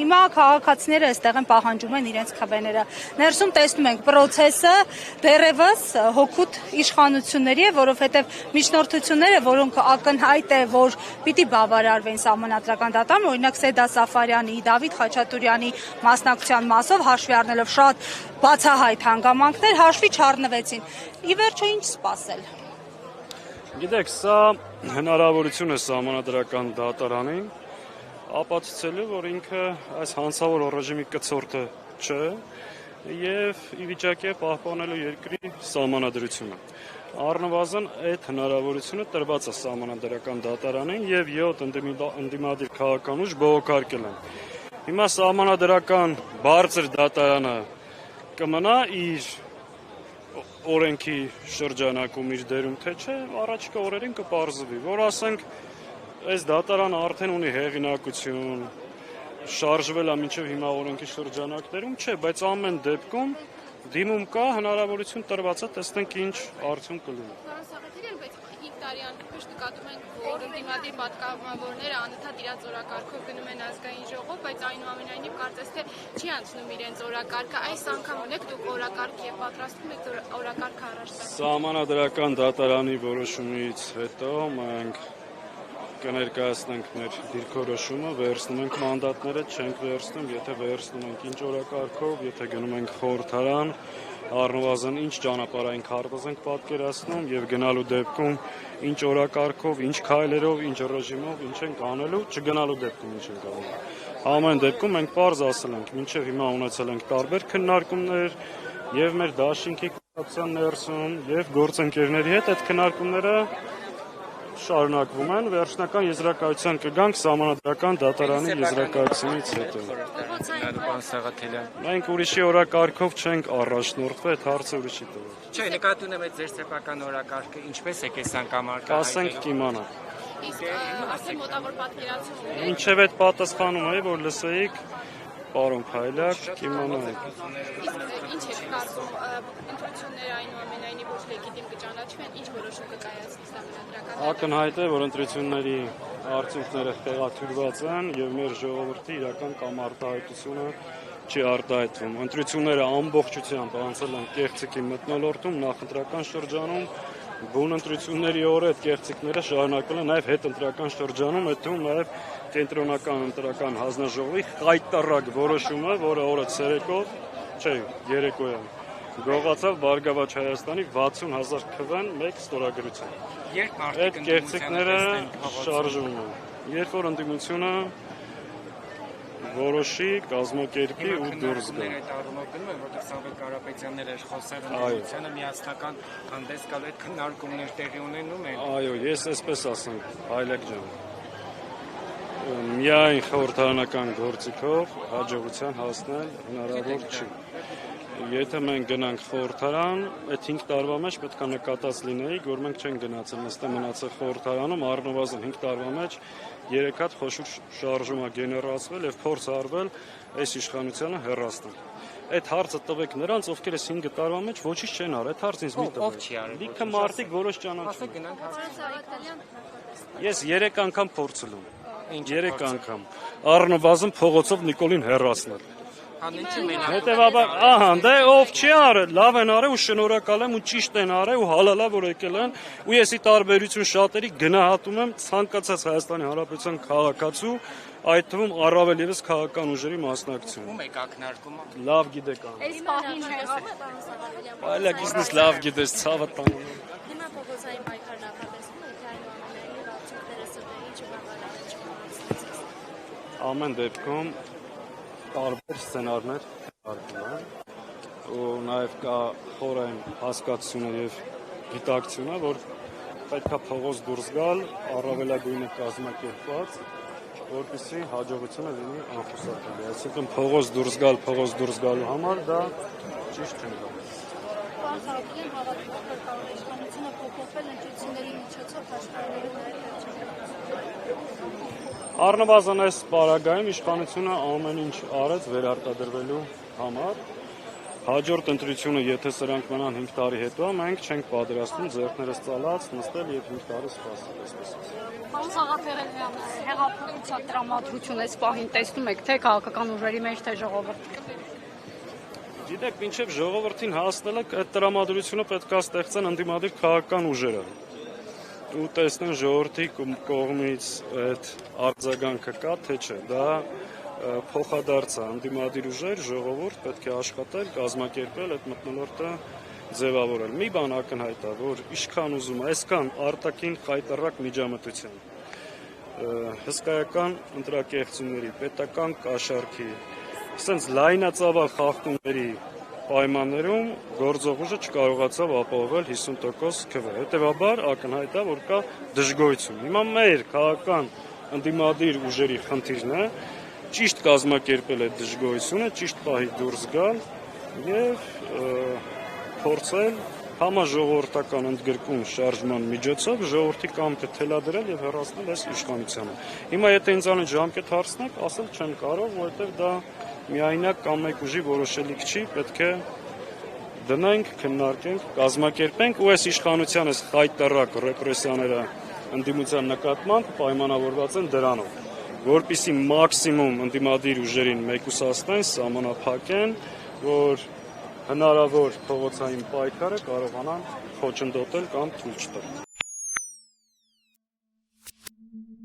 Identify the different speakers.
Speaker 1: Հիմա քաղաքացիները այստեղ են պահանջում են իրենց քվեները։ Ներսում տեսնում ենք process-ը դեռևս հօգուտ իշխանությունների է, որովհետև միջնորդությունները, որոնք ակնհայտ է, որ պիտի բավարարվեն սահմանադրական դատարան, օրինակ Սեդա Սաֆարյանի, Դավիթ Խաչատուրյանի մասնակցության մասով հաշվի առնելով շատ բացահայտ հանգամանքներ, հաշվի չառնվեցին։ Ի վերջո ինչ սպասել։
Speaker 2: Գիտեք, սա հնարավորություն է սահմանադրական դատարանին ապացուցելու, որ ինքը այս հանցավոր ռեժիմի կցորդը չէ եւ ի վիճակի է պահպանելու երկրի սահմանադրությունը։ Առնվազն այդ հնարավորությունը տրված է սահմանադրական դատարանին եւ 7 ընդդիմադիր քաղաքական ուժ բողոքարկել են։ Հիմա սահմանադրական բարձր դատարանը կմնա իր օրենքի շրջանակում իր դերում թե չէ, առաջիկա օրերին կպարզվի, որ ասենք այս դատարանը արդեն ունի հեղինակություն, շարժվել է մինչև հիմա օրենքի շրջանակներում, չէ, բայց ամեն դեպքում դիմում կա, հնարավորություն տրված է, տեսնենք ինչ արդյունք կլինի։
Speaker 3: Նկատում ենք, որ ընդդիմադիր պատգամավորները անընդհատ իրաց օրակարգով գնում են ազգային ժողով, բայց այնուամենայնիվ կարծես թե չի անցնում իրենց օրակարգը։ Այս անգամ ունեք դուք օրակարգ եւ պատրաստվում եք օրակարգը առաջ տալ։
Speaker 2: Սահմանադրական դատարանի որոշումից հետո մենք կներկայացնենք մեր դիրքորոշումը, վերցնում ենք մանդատները, չենք վերցնում, եթե վերցնում ենք ինչ օրակարգով, եթե գնում ենք խորհրդարան, առնվազն ինչ ճանապարհային քարտեզ ենք պատկերացնում եւ գնալու դեպքում ինչ օրակարգով, ինչ քայլերով, ինչ ռեժիմով, ինչ ենք անելու, չգնալու դեպքում ինչ ենք անելու։ Ամեն դեպքում մենք պարզ ասել ենք, մինչև հիմա ունեցել ենք տարբեր քննարկումներ եւ մեր դաշինքի կուսակցության ներսում եւ գործընկերների հետ այդ քննարկումները շարունակվում են, վերջնական եզրակացության կգանք սահմանադրական դատարանի եզրակացությունից հետո։ Մենք ուրիշի օրակարգով չենք առաջնորդվել, այդ հարցը ուրիշի տվեք։
Speaker 4: Չէ, նկատի ունեմ այդ ձեր սեփական օրակարգը, ինչպես եք այս անգամ արկայել։
Speaker 2: Ասենք կիմանանք։
Speaker 3: Իսկ ասեմ մոտավոր պատկերացում։
Speaker 2: Ինչև այդ պատասխանում է, որ լսեիք պարոն Փայլակ, կիմանանք։
Speaker 3: Ինչ եք կարծում, ընտրությունները այնուամենայնիվ ոչ լեգիտիմ կճանաչվեն, ինչ որոշում կկայացնի սահմանադրական։
Speaker 2: Ակնհայտ է, որ ընտրությունների արդյունքները խեղաթյուրված են եւ մեր ժողովրդի իրական կամ արտահայտությունը չի արտահայտվում։ Ընտրությունները ամբողջությամբ անցել են կեղծիքի մթնոլորտում, նախընտրական շրջանում, բուն ընտրությունների օրը այդ կեղծիքները շարունակվել են նաեւ հետընտրական շրջանում, այդ թվում նաեւ կենտրոնական ընտրական հանձնաժողովի խայտարակ որոշումը, որը օրը ցերեկով, չէ, երեկոյան գողացավ Բարգավաճ Հայաստանի 60,000 քվեն մեկ ստորագրություն։ Այդ կեղծիքները շարժվում են։ Երբ որ ընդդիմությունը որոշի, կազմակերպի ու դուրս գա։
Speaker 4: Այդ առումով գնում են, որտեղ Սամվել Կարապետյանն էր խոսել ընդդիմությանը միասնական հանդես գալ այդ քննարկումներ տեղի ունենում են։
Speaker 2: Այո, ես այսպես ասեմ, Փայլակ ջան։ Միայն խորհրդարանական գործիքով հաջողության հասնել հնարավոր չի։ Եթե մենք գնանք խորհրդարան, այդ 5 տարվա մեջ պետք է նկատած լինեիք, որ մենք չենք գնացել, նստել մնացել խորհրդարանում, առնվազն 5 տարվա մեջ 3 հատ խոշոր շարժում է գեներացվել եւ փորձ արվել այս իշխանությանը հեռացնել։ Այդ հարցը տվեք նրանց, ովքեր այս 5 տարվա մեջ ոչինչ չեն արել, այդ հարցը ինձ մի տվեք։ Լիքը մարդիկ որոշ ճանաչում են։ Ես 3 անգամ փորձել եմ։ 3 անգամ։ Առնվազն փողոցով Նիկոլին հեռացնել։ Հետևաբար, ահա, դե ով չի արել, լավ են արել ու շնորհակալ եմ ու ճիշտ են արել ու հալալա որ եկել են ու եսի տարբերություն շատերի գնահատում եմ ցանկացած Հայաստանի Հանրապետության քաղաքացու, այդ թվում առավել եւս քաղաքական ուժերի մասնակցություն։
Speaker 4: Ում եք ակնարկում։
Speaker 2: Լավ գիտեք ան։
Speaker 1: Այս պահին
Speaker 2: Այլակ իզնես լավ գիտես, ցավը տանում։
Speaker 1: Հիմա փողոցային պայքար նախատեսվում է, թե այնուամենայնիվ արդյունքները սրտերի չբավարարեն։
Speaker 2: Ամեն դեպքում տարբեր սցենարներ արկում են ու նաև կա խորային հասկացությունը եւ գիտակցությունը, որ պետք է փողոց դուրս գալ առավելագույնը կազմակերպված, որպեսզի հաջողությունը լինի անխուսափելի։ Այսինքն փողոց դուրս գալու համար դա ճիշտ չէ։
Speaker 1: Պարոն Սարգսյան, հավատում եք, որ կարող է իշխանությունը փոփոխել ընտրությունների միջոցով աշխարհի
Speaker 2: Առնվազն այս պարագայում իշխանությունը ամեն ինչ արեց վերարտադրվելու համար։ Հաջորդ ընտրությունը, եթե սրանք մնան 5 տարի հետո, մենք չենք պատրաստվում ձեռքներս ծալած նստել եւ 5 տարի սպասել, այսպես ասած։
Speaker 5: Պարոն Սաղաթելյան, հեղափոխության տրամադրություն այս պահին տեսնում եք թե քաղաքական ուժերի մեջ, թե ժողովրդի։
Speaker 2: Գիտեք, մինչև ժողովրդին հասնելը այդ տրամադրությունը պետք է ստեղծեն ընդդիմադիր քաղաքական ուժերը։ Ու տեսնեն ժողովրդի կողմից այդ արձագանքը կա, թե չէ։ Դա փոխադարձ է, ընդդիմադիր ուժեր, ժողովուրդ պետք է աշխատել, կազմակերպել այդ մթնոլորտը ձևավորել։ Մի բան ակնհայտ է, որ ինչքան ուզում է, այսքան արտաքին խայտառակ միջամտության, հսկայական ընտրակեղծումների, պետական կաշառքի, ասենց լայնածավալ խախտումների պայմաններում գործող ուժը չկարողացավ ապահովել 50% քվե։ Հետևաբար ակնհայտ է, որ կա դժգոհություն։ Հիմա մեր քաղաքական ընդդիմադիր ուժերի խնդիրն է ճիշտ կազմակերպել այդ դժգոհությունը, ճիշտ պահի դուրս գալ եւ փորձել համաժողովրդական ընդգրկում շարժման միջոցով ժողովրդի կամքը թելադրել եւ հեռացնել այս իշխանությանը։ Հիմա եթե ինձանից ժամկետ հարցնեք, ասել չեմ կարող, որովհետեւ դա միայնակ կամ մեկ ուժի որոշելիք չի, պետք է դնենք, քննարկենք, կազմակերպենք ու այս իշխանության այս խայտառակ ռեպրեսիաները ընդդիմության նկատմամբ պայմանավորված են դրանով, որպեսզի մաքսիմում ընդդիմադիր ուժերին մեկուսացնեն, սահմանափակեն, որ հնարավոր փողոցային պայքարը կարողանան խոչընդոտել կամ թույլ չտալ։